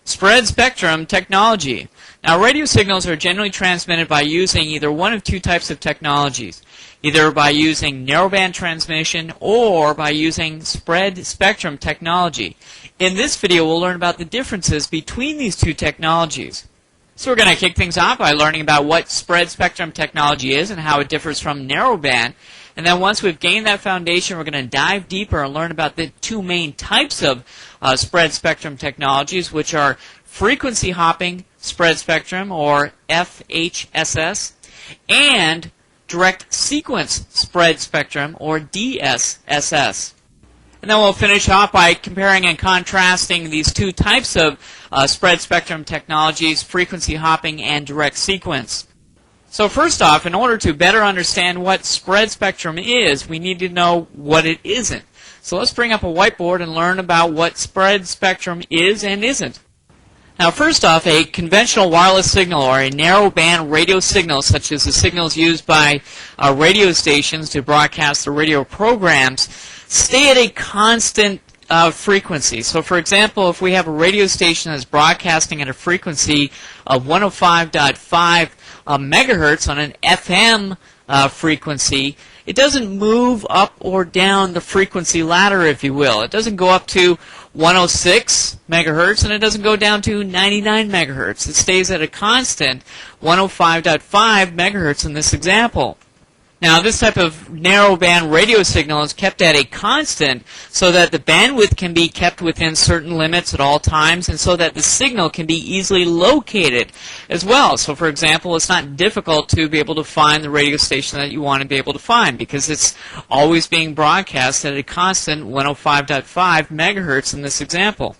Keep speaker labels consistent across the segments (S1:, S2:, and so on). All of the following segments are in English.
S1: Spread spectrum technology. Now, radio signals are generally transmitted by using either one of two types of technologies, either by using narrowband transmission or by using spread spectrum technology. In this video, we'll learn about the differences between these two technologies. So we're going to kick things off by learning about what spread spectrum technology is and how it differs from narrowband. And then once we've gained that foundation, we're going to dive deeper and learn about the two main types of spread spectrum technologies, which are frequency hopping spread spectrum, or FHSS, and direct sequence spread spectrum, or DSSS. And then we'll finish off by comparing and contrasting these two types of spread spectrum technologies, frequency hopping and direct sequence. So first off, in order to better understand what spread spectrum is, we need to know what it isn't. So let's bring up a whiteboard and learn about what spread spectrum is and isn't. Now first off, a conventional wireless signal or a narrowband radio signal, such as the signals used by radio stations to broadcast the radio programs, stay at a constant frequency. So for example, if we have a radio station that's broadcasting at a frequency of 105.5 megahertz on an FM frequency, it doesn't move up or down the frequency ladder, if you will. It doesn't go up to 106 megahertz and it doesn't go down to 99 megahertz. It stays at a constant 105.5 megahertz in this example. Now, this type of narrowband radio signal is kept at a constant so that the bandwidth can be kept within certain limits at all times and so that the signal can be easily located as well. So, for example, it's not difficult to be able to find the radio station that you want to be able to find because it's always being broadcast at a constant 105.5 megahertz in this example.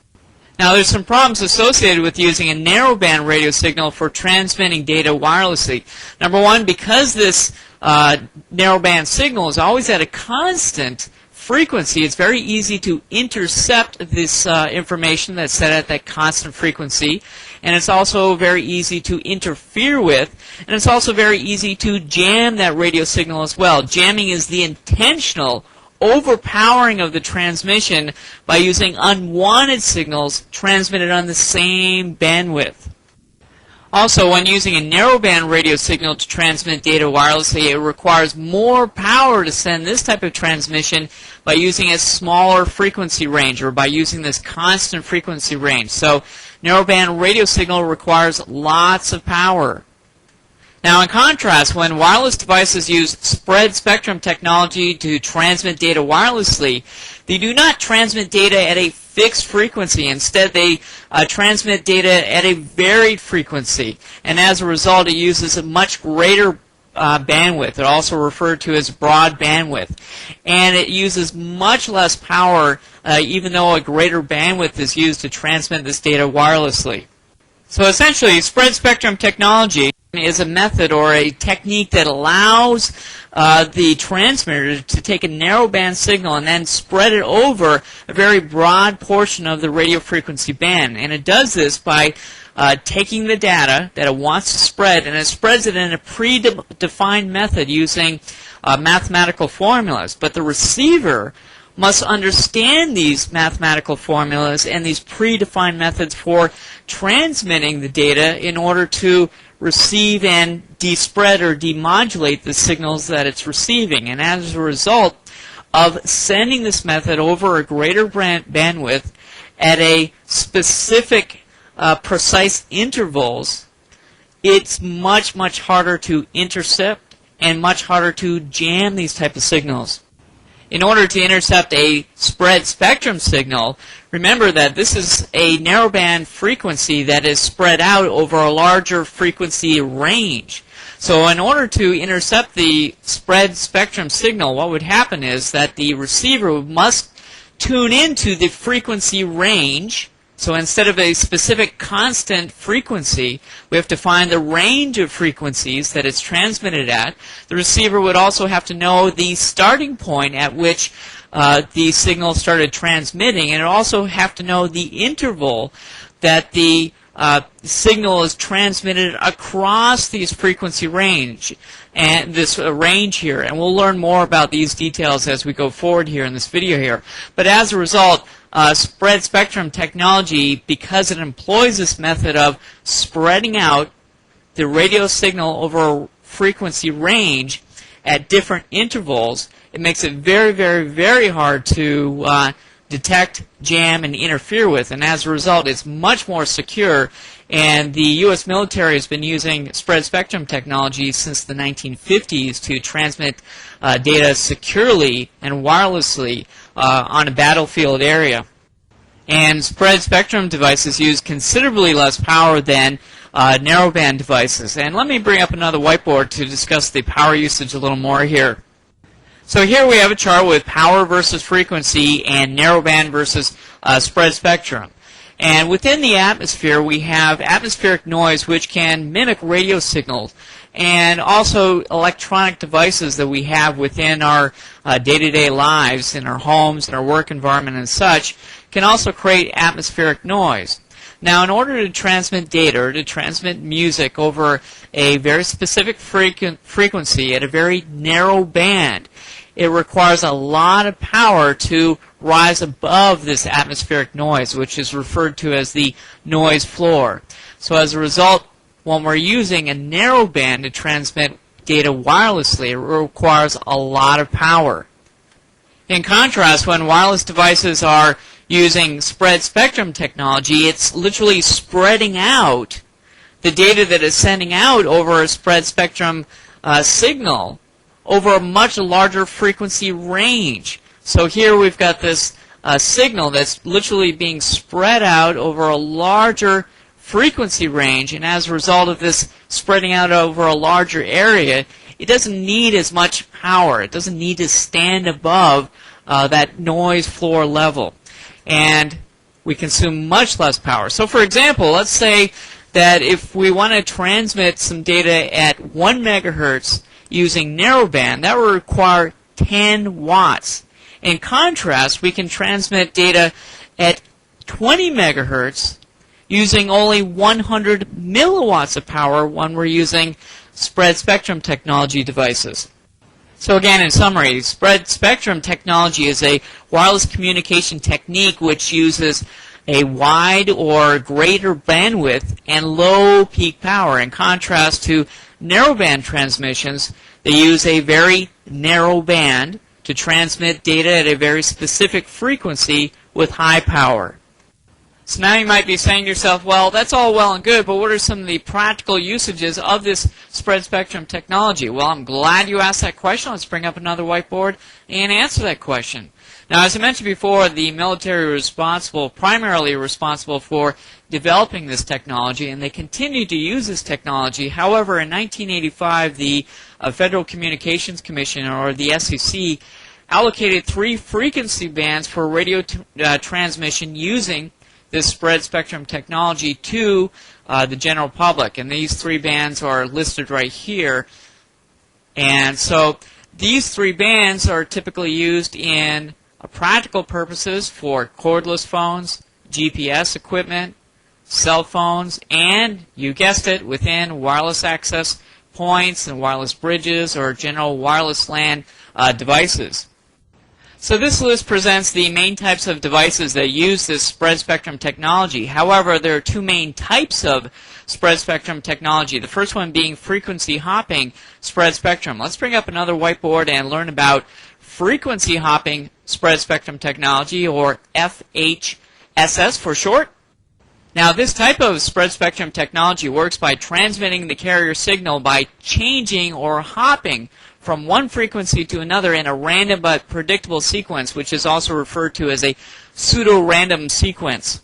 S1: Now, there's some problems associated with using a narrowband radio signal for transmitting data wirelessly. Number one, because this narrowband signal is always at a constant frequency, it's very easy to intercept this information that's set at that constant frequency, and it's also very easy to interfere with, and it's also very easy to jam that radio signal as well. Jamming is the intentional overpowering of the transmission by using unwanted signals transmitted on the same bandwidth. Also, when using a narrowband radio signal to transmit data wirelessly, it requires more power to send this type of transmission by using a smaller frequency range or by using this constant frequency range. So, narrowband radio signal requires lots of power. Now, in contrast, when wireless devices use spread spectrum technology to transmit data wirelessly, they do not transmit data at a fixed frequency. Instead, they transmit data at a varied frequency. And as a result, it uses a much greater bandwidth. It also referred to as broad bandwidth. And it uses much less power, even though a greater bandwidth is used to transmit this data wirelessly. So essentially, spread spectrum technology is a method or a technique that allows the transmitter to take a narrowband signal and then spread it over a very broad portion of the radio frequency band. And it does this by taking the data that it wants to spread, and it spreads it in a predefined method using mathematical formulas. But the receiver must understand these mathematical formulas and these predefined methods for transmitting the data in order to receive and despread or demodulate the signals that it's receiving. And as a result of sending this method over a greater bandwidth at a specific precise intervals, it's much, much harder to intercept and much harder to jam these type of signals. In order to intercept a spread spectrum signal, remember that this is a narrowband frequency that is spread out over a larger frequency range. So in order to intercept the spread spectrum signal, what would happen is that the receiver must tune into the frequency range. So instead of a specific constant frequency, we have to find the range of frequencies that it's transmitted at. The receiver would also have to know the starting point at which the signal started transmitting, and it also have to know the interval that the signal is transmitted across these frequency range and this range here. And we'll learn more about these details as we go forward here in this video here. But as a result, spread spectrum technology, because it employs this method of spreading out the radio signal over a frequency range at different intervals, it makes it very, very, very hard to detect, jam, and interfere with, and as a result it's much more secure. And the U.S. military has been using spread spectrum technology since the 1950s to transmit data securely and wirelessly on a battlefield area. And spread spectrum devices use considerably less power than narrowband devices. And let me bring up another whiteboard to discuss the power usage a little more here. So here we have a chart with power versus frequency and narrowband versus spread spectrum. And within the atmosphere we have atmospheric noise, which can mimic radio signals, and also electronic devices that we have within our day-to-day lives, in our homes, in our work environment and such, can also create atmospheric noise. Now, in order to transmit data, or to transmit music over a very specific frequency at a very narrow band, it requires a lot of power to rise above this atmospheric noise, which is referred to as the noise floor. So as a result, when we're using a narrow band to transmit data wirelessly, it requires a lot of power. In contrast, when wireless devices are using spread spectrum technology, it's literally spreading out the data that is sending out over a spread spectrum signal over a much larger frequency range. So here we've got this signal that's literally being spread out over a larger frequency range, and as a result of this spreading out over a larger area, it doesn't need as much power. It doesn't need to stand above that noise floor level, and we consume much less power. So for example, let's say that if we want to transmit some data at 1 megahertz using narrowband, that will require 10 watts. In contrast, we can transmit data at 20 megahertz using only 100 milliwatts of power when we're using spread spectrum technology devices. So again, in summary, spread spectrum technology is a wireless communication technique which uses a wide or greater bandwidth and low peak power. In contrast to narrowband transmissions, they use a very narrow band to transmit data at a very specific frequency with high power. So now you might be saying to yourself, well, that's all well and good, but what are some of the practical usages of this spread spectrum technology? Well, I'm glad you asked that question. Let's bring up another whiteboard and answer that question. Now, as I mentioned before, the military was primarily responsible for developing this technology, and they continue to use this technology. However, in 1985, the Federal Communications Commission, or the FCC, allocated 3 frequency bands for radio transmission using this spread spectrum technology to the general public. And these 3 bands are listed right here. And so these 3 bands are typically used in practical purposes for cordless phones, GPS equipment, cell phones, and, you guessed it, within wireless access points and wireless bridges or general wireless LAN devices. So this list presents the main types of devices that use this spread spectrum technology. However, there are 2 main types of spread spectrum technology. The first one being frequency hopping spread spectrum. Let's bring up another whiteboard and learn about frequency hopping spread spectrum technology, or FHSS for short. Now, this type of spread spectrum technology works by transmitting the carrier signal by changing or hopping from one frequency to another in a random but predictable sequence, which is also referred to as a pseudo-random sequence.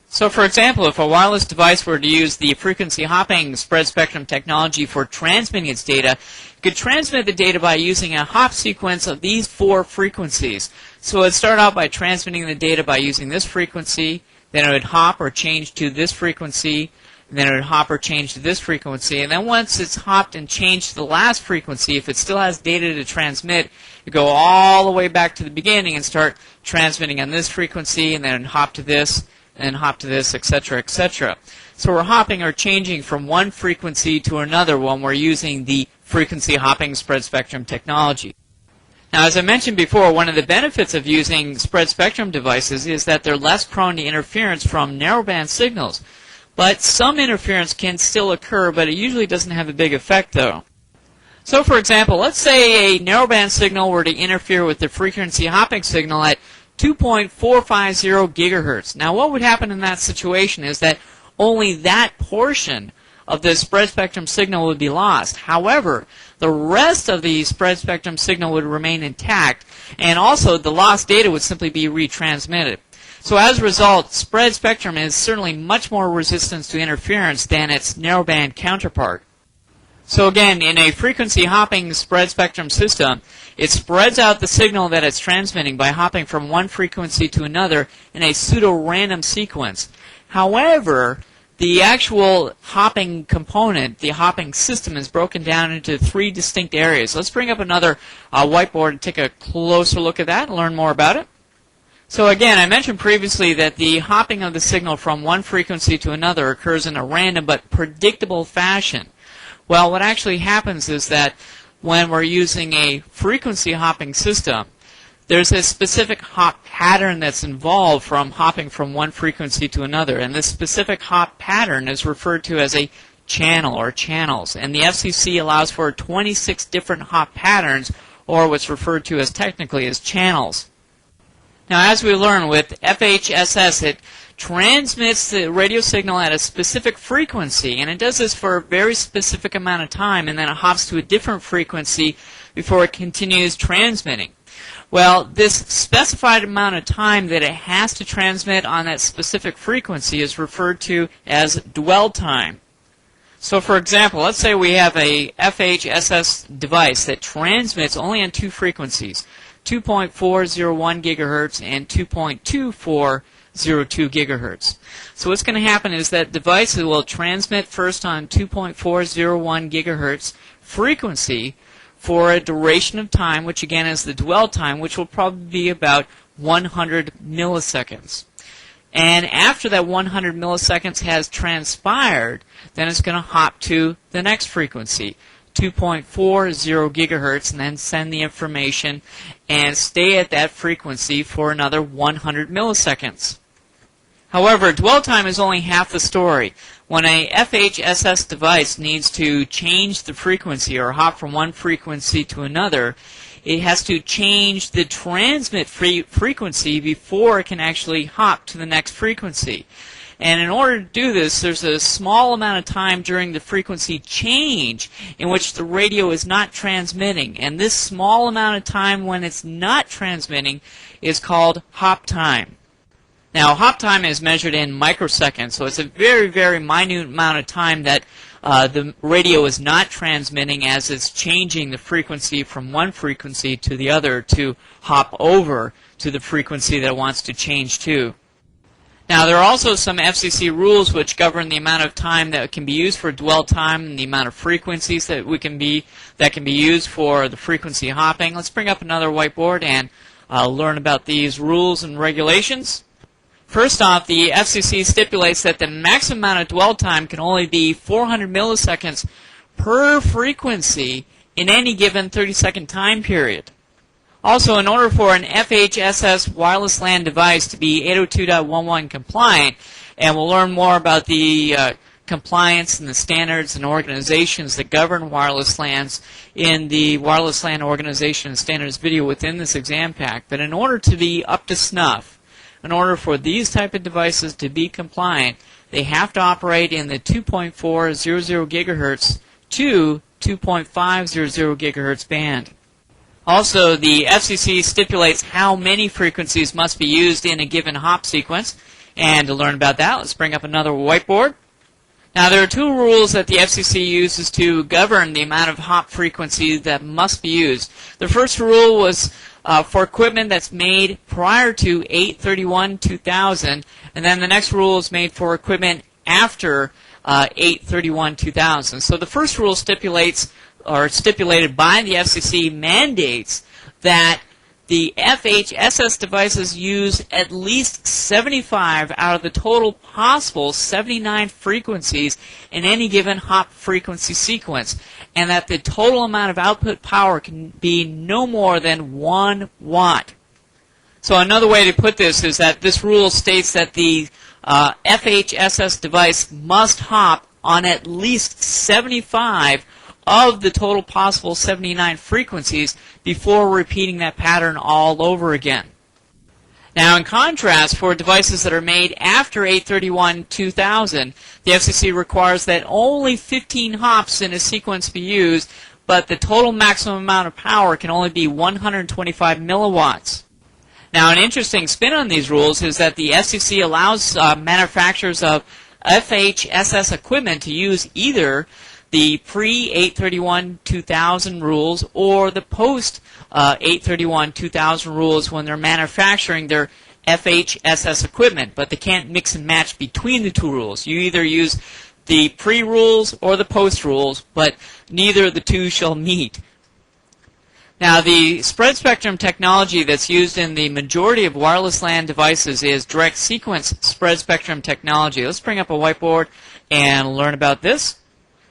S1: So, for example, if a wireless device were to use the frequency hopping spread spectrum technology for transmitting its data, it could transmit the data by using a hop sequence of these 4 frequencies. So it would start out by transmitting the data by using this frequency, then it would hop or change to this frequency, and then it would hop or change to this frequency, and then once it's hopped and changed to the last frequency, if it still has data to transmit, you go all the way back to the beginning and start transmitting on this frequency, and then hop to this, and hop to this, etc., etc. So we're hopping or changing from one frequency to another when we're using the frequency hopping spread spectrum technology. Now, as I mentioned before, one of the benefits of using spread spectrum devices is that they're less prone to interference from narrowband signals. But some interference can still occur, but it usually doesn't have a big effect, though. So, for example, let's say a narrowband signal were to interfere with the frequency hopping signal at 2.450 gigahertz. Now, what would happen in that situation is that only that portion of the spread spectrum signal would be lost. However, the rest of the spread spectrum signal would remain intact, and also the lost data would simply be retransmitted. So as a result, spread spectrum is certainly much more resistant to interference than its narrowband counterpart. So again, in a frequency hopping spread spectrum system, it spreads out the signal that it's transmitting by hopping from one frequency to another in a pseudo-random sequence. However, the actual hopping component, the hopping system, is broken down into three distinct areas. Let's bring up another whiteboard and take a closer look at that and learn more about it. So again, I mentioned previously that the hopping of the signal from one frequency to another occurs in a random but predictable fashion. Well, what actually happens is that when we're using a frequency hopping system, there's a specific hop pattern that's involved from hopping from one frequency to another, and this specific hop pattern is referred to as a channel or channels, and the FCC allows for 26 different hop patterns, or what's referred to as technically as channels. Now, as we learn with FHSS, it transmits the radio signal at a specific frequency, and it does this for a very specific amount of time, and then it hops to a different frequency before it continues transmitting. Well, this specified amount of time that it has to transmit on that specific frequency is referred to as dwell time. So, for example, let's say we have a FHSS device that transmits only on two frequencies, 2.401 gigahertz and 2.2402 gigahertz. So what's going to happen is that device will transmit first on 2.401 gigahertz frequency for a duration of time, which again is the dwell time, which will probably be about 100 milliseconds. And after that 100 milliseconds has transpired, then it's going to hop to the next frequency, 2.40 gigahertz, and then send the information and stay at that frequency for another 100 milliseconds. However, dwell time is only half the story. When a FHSS device needs to change the frequency or hop from one frequency to another, it has to change the transmit frequency before it can actually hop to the next frequency. And in order to do this, there's a small amount of time during the frequency change in which the radio is not transmitting. And this small amount of time when it's not transmitting is called hop time. Now, hop time is measured in microseconds, so it's a very, very minute amount of time that the radio is not transmitting as it's changing the frequency from one frequency to the other to hop over to the frequency that it wants to change to. Now, there are also some FCC rules which govern the amount of time that can be used for dwell time and the amount of frequencies that can be used for the frequency hopping. Let's bring up another whiteboard and learn about these rules and regulations. First off, the FCC stipulates that the maximum amount of dwell time can only be 400 milliseconds per frequency in any given 30-second time period. Also, in order for an FHSS wireless LAN device to be 802.11 compliant, and we'll learn more about the compliance and the standards and organizations that govern wireless LANs in the Wireless LAN Organization and Standards video within this exam pack, but in order to be up to snuff, in order for these type of devices to be compliant, they have to operate in the 2.400 gigahertz to 2.500 gigahertz band. Also, the FCC stipulates how many frequencies must be used in a given hop sequence. And to learn about that, let's bring up another whiteboard. Now, there are two rules that the FCC uses to govern the amount of hop frequency that must be used. The first rule was for equipment that's made prior to 8/31/2000, and then the next rule is made for equipment after 8/31/2000. So the first rule stipulates, or stipulated by the FCC, mandates that the FHSS devices use at least 75 out of the total possible 79 frequencies in any given hop frequency sequence, and that the total amount of output power can be no more than 1 watt. So another way to put this is that this rule states that the FHSS device must hop on at least 75 of the total possible 79 frequencies before repeating that pattern all over again. Now, in contrast, for devices that are made after 8/31/2000, the FCC requires that only 15 hops in a sequence be used, but the total maximum amount of power can only be 125 milliwatts. Now, an interesting spin on these rules is that the FCC allows manufacturers of FHSS equipment to use either the pre-8/31/2000 rules or the post-8/31/2000 rules when they're manufacturing their FHSS equipment, but they can't mix and match between the two rules. You either use the pre-rules or the post-rules, but neither of the two shall meet. Now, the spread spectrum technology that's used in the majority of wireless LAN devices is direct sequence spread spectrum technology. Let's bring up a whiteboard and learn about this.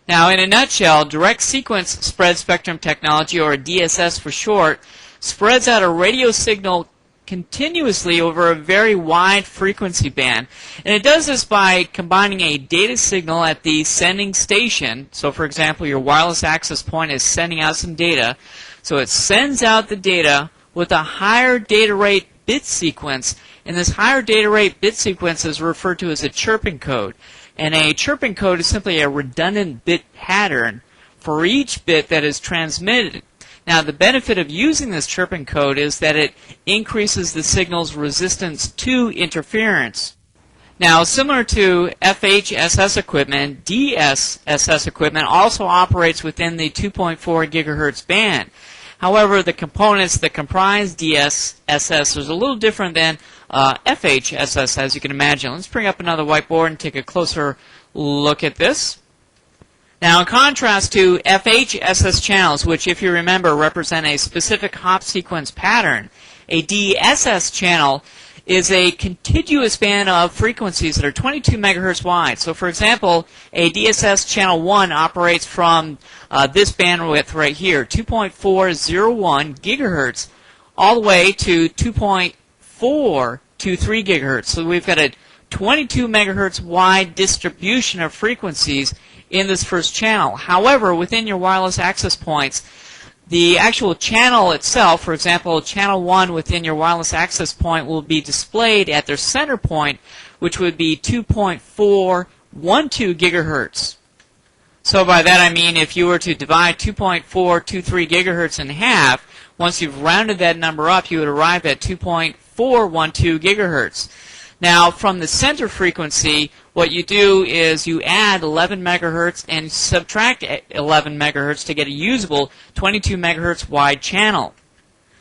S1: Now, in a nutshell, direct sequence spread spectrum technology, or DSSS for short, spreads out a radio signal continuously over a very wide frequency band. And it does this by combining a data signal at the sending station. So, for example, your wireless access point is sending out some data. So it sends out the data with a higher data rate bit sequence, and this higher data rate bit sequence is referred to as a chirping code. And a chirping code is simply a redundant bit pattern for each bit that is transmitted. Now, the benefit of using this chirping code is that it increases the signal's resistance to interference. Now, similar to FHSS equipment, DSSS equipment also operates within the 2.4 gigahertz band. However, the components that comprise DSSS is a little different than FHSS, as you can imagine. Let's bring up another whiteboard and take a closer look at this. Now, in contrast to FHSS channels, which, if you remember, represent a specific hop sequence pattern, a DSS channel is a contiguous band of frequencies that are 22 megahertz wide. So, for example, a DSS channel 1 operates from this bandwidth right here, 2.401 gigahertz, all the way to 2.423 gigahertz. So we've got a 22 megahertz wide distribution of frequencies in this first channel. However, within your wireless access points, the actual channel itself, for example, channel 1 within your wireless access point will be displayed at their center point, which would be 2.412 gigahertz. So by that I mean if you were to divide 2.423 gigahertz in half, once you've rounded that number up, you would arrive at 2.412 gigahertz. Now, from the center frequency, what you do is you add 11 megahertz and subtract 11 megahertz to get a usable 22 megahertz wide channel.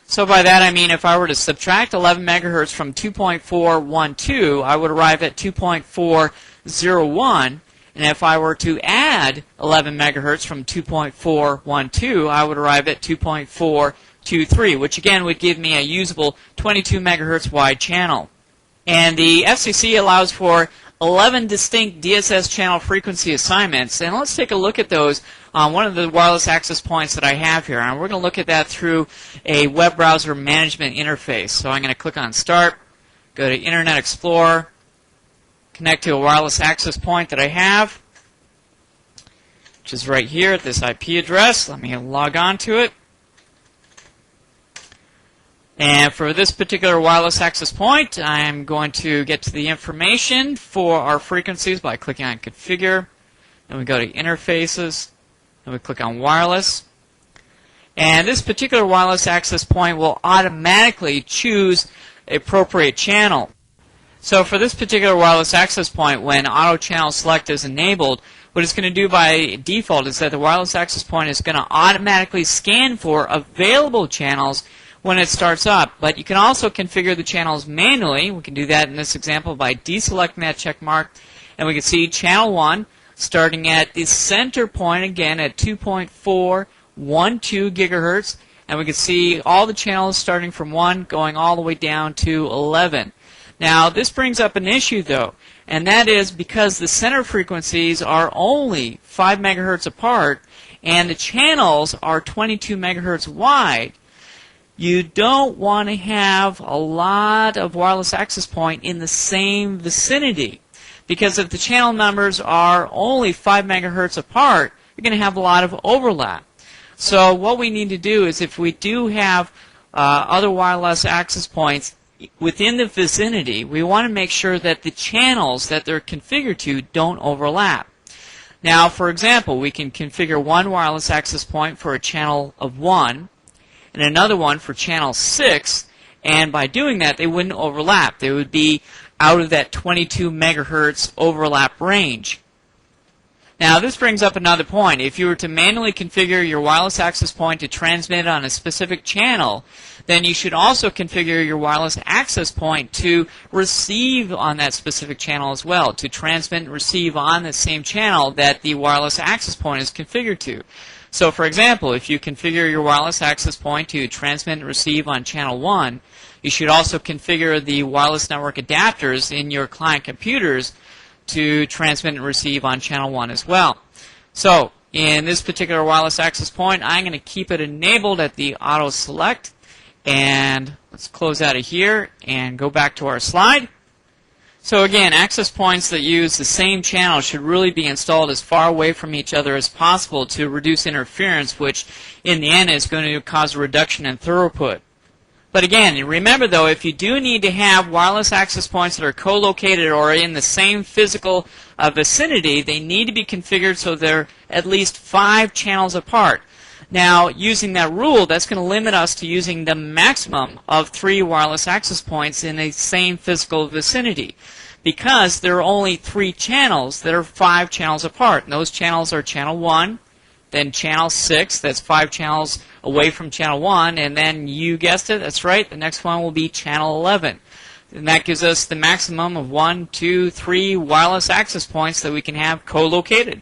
S1: So by that I mean if I were to subtract 11 megahertz from 2.412, I would arrive at 2.401. And if I were to add 11 megahertz from 2.412, I would arrive at 2.423, which again would give me a usable 22 megahertz wide channel. And the FCC allows for 11 distinct DSS channel frequency assignments, and let's take a look at those on one of the wireless access points that I have here. And we're going to look at that through a web browser management interface. So I'm going to click on Start, go to Internet Explorer, connect to a wireless access point that I have, which is right here at this IP address. Let me log on to it. And for this particular wireless access point, I'm going to get to the information for our frequencies by clicking on Configure. Then we go to Interfaces. Then we click on Wireless. And this particular wireless access point will automatically choose an appropriate channel. So for this particular wireless access point, when Auto Channel Select is enabled, what it's going to do by default is that the wireless access point is going to automatically scan for available channels when it starts up. But you can also configure the channels manually. We can do that in this example by deselecting that check mark, and we can see channel 1 starting at the center point again at 2.412 gigahertz, and we can see all the channels starting from 1 going all the way down to 11. Now this brings up an issue though, and that is because the center frequencies are only 5 megahertz apart and the channels are 22 megahertz wide, you don't want to have a lot of wireless access point in the same vicinity. Because if the channel numbers are only 5 megahertz apart, you're going to have a lot of overlap. So what we need to do is, if we do have other wireless access points within the vicinity, we want to make sure that the channels that they're configured to don't overlap. Now, for example, we can configure one wireless access point for a channel of 1 and another one for channel 6, and by doing that, they wouldn't overlap. They would be out of that 22 megahertz overlap range. Now, this brings up another point. If you were to manually configure your wireless access point to transmit on a specific channel, then you should also configure your wireless access point to receive on that specific channel as well, to transmit and receive on the same channel that the wireless access point is configured to. So, for example, if you configure your wireless access point to transmit and receive on channel 1, you should also configure the wireless network adapters in your client computers to transmit and receive on channel 1 as well. So, in this particular wireless access point, I'm going to keep it enabled at the auto select, and let's close out of here and go back to our slide. So again, access points that use the same channel should really be installed as far away from each other as possible to reduce interference, which in the end is going to cause a reduction in throughput. But again, remember though, if you do need to have wireless access points that are co-located or in the same physical vicinity, they need to be configured so they're at least 5 channels apart. Now, using that rule, that's going to limit us to using the maximum of 3 wireless access points in the same physical vicinity, because there are only 3 channels that are 5 channels apart. And those channels are channel 1, then channel 6, that's 5 channels away from channel 1, and then you guessed it, that's right, the next one will be channel 11. And that gives us the maximum of 1, 2, 3 wireless access points that we can have co-located.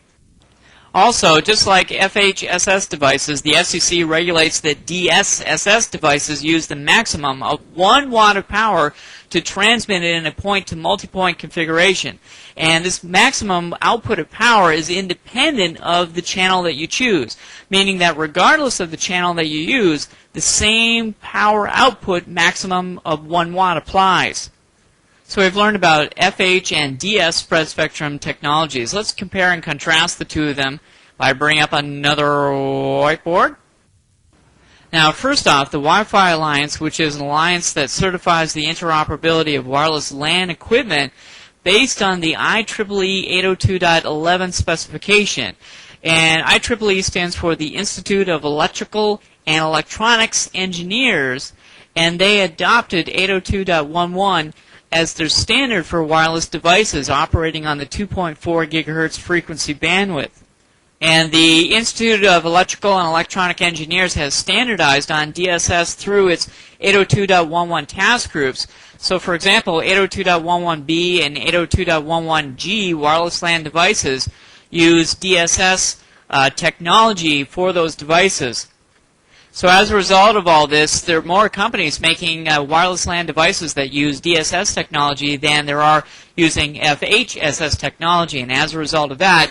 S1: Also, just like FHSS devices, the FCC regulates that DSSS devices use the maximum of 1 watt of power to transmit it in a point-to-multipoint configuration. And this maximum output of power is independent of the channel that you choose, meaning that regardless of the channel that you use, the same power output maximum of 1 watt applies. So we've learned about FH and DS spread spectrum technologies. Let's compare and contrast the two of them by bringing up another whiteboard. Now, first off, the Wi-Fi Alliance, which is an alliance that certifies the interoperability of wireless LAN equipment based on the IEEE 802.11 specification. And IEEE stands for the Institute of Electrical and Electronics Engineers, and they adopted 802.11 as their standard for wireless devices operating on the 2.4 gigahertz frequency bandwidth. And the Institute of Electrical and Electronic Engineers has standardized on DSS through its 802.11 task groups. So, for example, 802.11b and 802.11g wireless LAN devices use DSS technology for those devices. So as a result of all this, there are more companies making wireless LAN devices that use DSS technology than there are using FHSS technology. And as a result of that,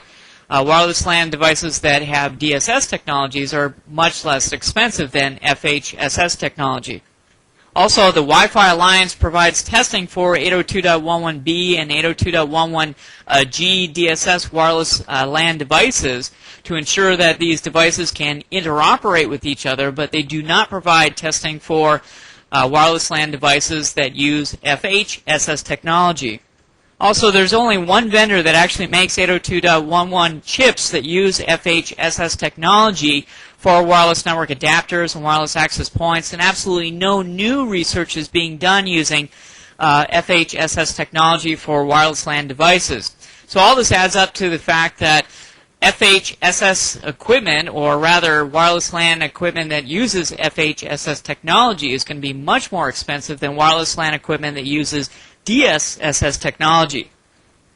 S1: wireless LAN devices that have DSS technologies are much less expensive than FHSS technology. Also, the Wi-Fi Alliance provides testing for 802.11b and 802.11g DSS wireless LAN devices to ensure that these devices can interoperate with each other, but they do not provide testing for wireless LAN devices that use FHSS technology. Also, there's only one vendor that actually makes 802.11 chips that use FHSS technology for wireless network adapters and wireless access points, and absolutely no new research is being done using FHSS technology for wireless LAN devices. So all this adds up to the fact that FHSS equipment, or rather wireless LAN equipment that uses FHSS technology, is going to be much more expensive than wireless LAN equipment that uses DSSS technology.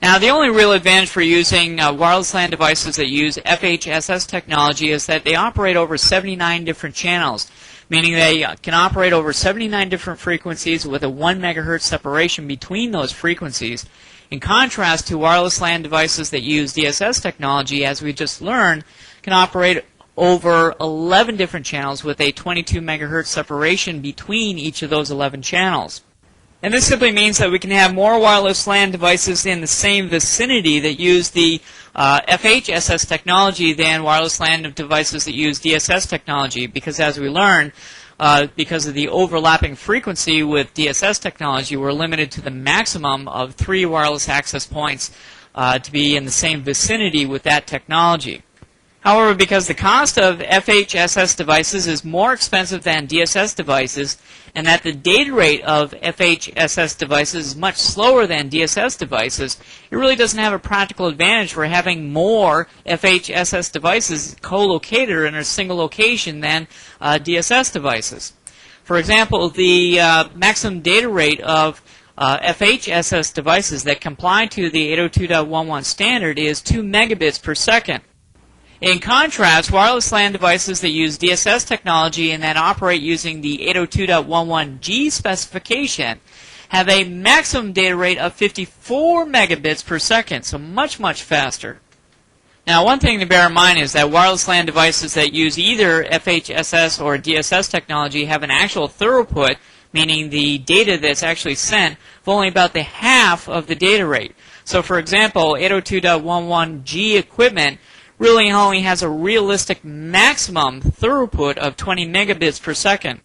S1: Now, the only real advantage for using wireless LAN devices that use FHSS technology is that they operate over 79 different channels, meaning they can operate over 79 different frequencies with a 1 megahertz separation between those frequencies. In contrast to wireless LAN devices that use DSS technology, as we just learned, can operate over 11 different channels with a 22 megahertz separation between each of those 11 channels. And this simply means that we can have more wireless LAN devices in the same vicinity that use the FHSS technology than wireless LAN devices that use DSS technology, because as we learned, because of the overlapping frequency with DSS technology, we're limited to the maximum of 3 wireless access points to be in the same vicinity with that technology. However, because the cost of FHSS devices is more expensive than DSS devices, and that the data rate of FHSS devices is much slower than DSS devices, it really doesn't have a practical advantage for having more FHSS devices co-located in a single location than DSS devices. For example, the maximum data rate of FHSS devices that comply to the 802.11 standard is 2 megabits per second. In contrast, wireless LAN devices that use DSS technology and that operate using the 802.11g specification have a maximum data rate of 54 megabits per second, so much, much faster. Now, one thing to bear in mind is that wireless LAN devices that use either FHSS or DSS technology have an actual throughput, meaning the data that's actually sent, of only about the half of the data rate. So, for example, 802.11g equipment really only has a realistic maximum throughput of 20 megabits per second.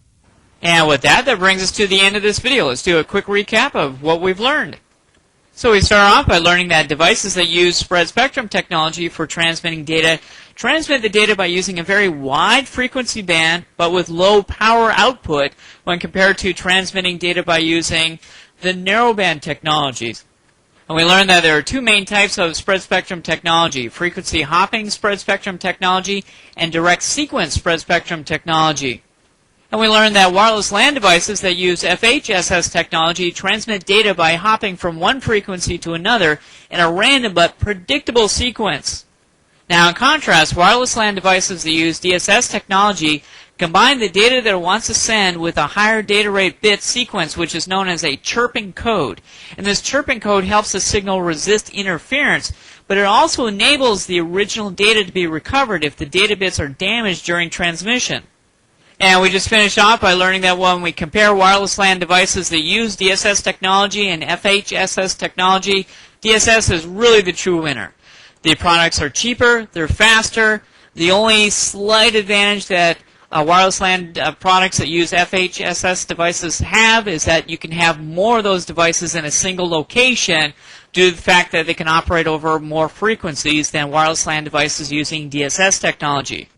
S1: And with that, that brings us to the end of this video. Let's do a quick recap of what we've learned. So we start off by learning that devices that use spread spectrum technology for transmitting data transmit the data by using a very wide frequency band but with low power output when compared to transmitting data by using the narrowband technologies. And we learned that there are 2 main types of spread spectrum technology: frequency hopping spread spectrum technology and direct sequence spread spectrum technology. And we learned that wireless LAN devices that use FHSS technology transmit data by hopping from one frequency to another in a random but predictable sequence. Now, in contrast, wireless LAN devices that use DSS technology combine the data that it wants to send with a higher data rate bit sequence, which is known as a chirping code. And this chirping code helps the signal resist interference, but it also enables the original data to be recovered if the data bits are damaged during transmission. And we just finished off by learning that when we compare wireless LAN devices that use DSS technology and FHSS technology, DSS is really the true winner. The products are cheaper, they're faster. The only slight advantage that wireless LAN products that use FHSS devices have is that you can have more of those devices in a single location due to the fact that they can operate over more frequencies than wireless LAN devices using DSS technology.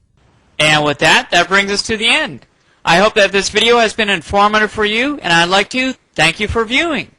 S1: And with that, that brings us to the end. I hope that this video has been informative for you, and I'd like to thank you for viewing.